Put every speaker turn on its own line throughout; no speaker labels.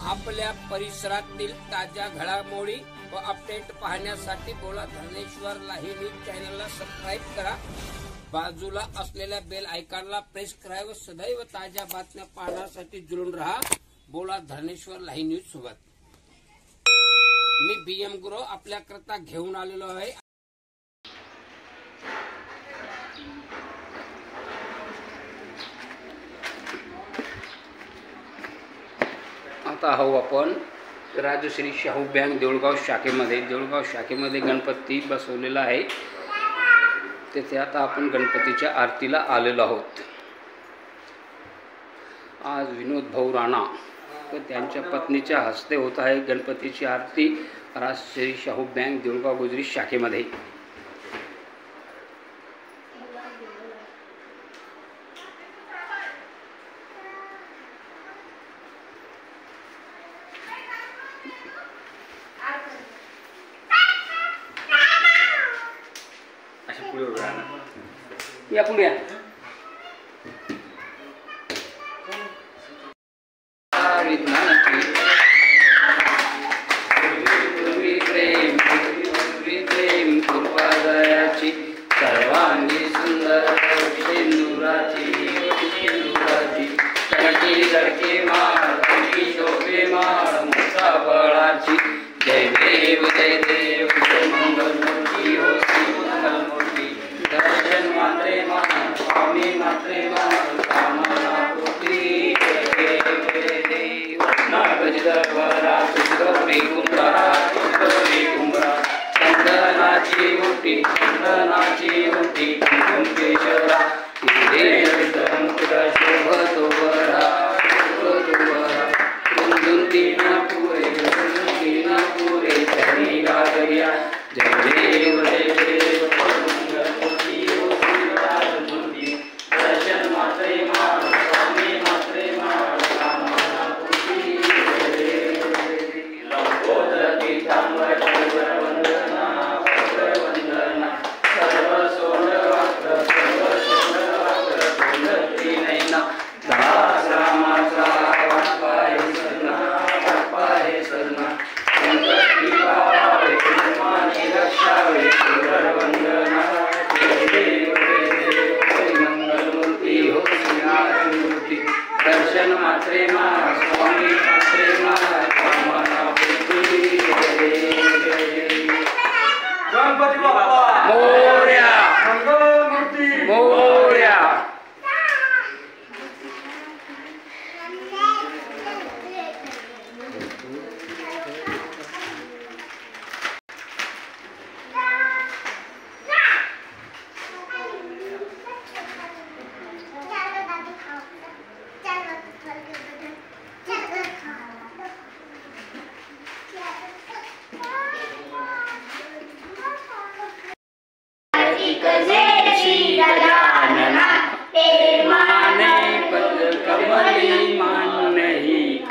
आपल्या परिसरातील ताज्या घडामोडी व अपडेट पाहण्यासाठी बोला धरणेश्वर लाईव्ह न्यूज चॅनलला सबस्क्राईब करा। बाजूला असलेल्या बेल आयकॉनला प्रेस करा व सदैव ताज्या बातम्या पाहण्यासाठी जुळून रहा बोला धरणेश्वर लाईव्ह न्यूज सोबत। मी बीएम गुरु आपल्याकरता घेऊन आलेलो आहे। आता आहो आपण राजश्री शाहू बँक देऊळगाव शाखेमध्ये गणपती बसवलेला आहे। तेथे आता आपण गणपतीच्या आरतीला आलेलो आहोत। आज विनोद भाऊ राणा व त्यांच्या पत्नीच्या हस्ते होत आहे गणपतीची आरती राजश्री शाहू बँक देऊळगाव गुजरी शाखेमध्ये। या पुढे प्रेम कृपादयाची सर्वांगी सुंदर शेंदुराची लडके माळ शोभे माळ मोठा बळाची जय देव मंगलमूर्ती हो श्री मंगलमूर्ती दर्शन मात्रे मान स्वामी मात्रे मान कामना पूर्ती गजदर्वरा गौरी कुंभरा चंदनाची मुठी कुंकेश्वरा शोभतो बरा तीना पुरे चरणी गागरिया जय देव मंगलमूर्ती हो श्री राजमूर्ती दर्शन मात्रे मान स्वामी मात्रे मान कामना पूर्ती लंबोदरी तांबर वंदना सर्व सोडवाक्र सोडती नैना दास रामाचा बाप्पा सरना गणपती बाबावे कृपाने रक्षावे वंदना मंगलमूर्ती हो श्री राजमूर्ती दर्शन मात्रे मा स्वामी मात्रे मा कामना पूर्ती गणपती बाप्पा मोरया मंगलमूर्ती मोरया।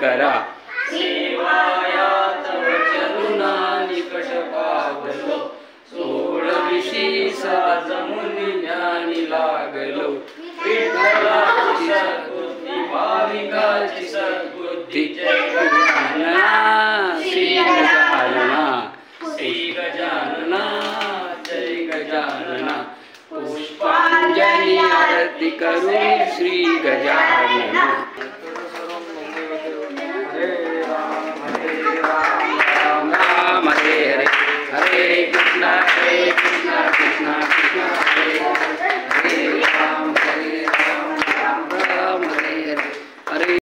करा सेवाया तव चरुणा निकष पावलो सोळ विशी सजमुनी ज्ञानी लागलो विठ्ठलाची सद्बुद्धी भाविकाची सद्बुद्धी जय गजानना श्री गजानना जय गजानना पुष्पांजली आरती करू श्री गजानना।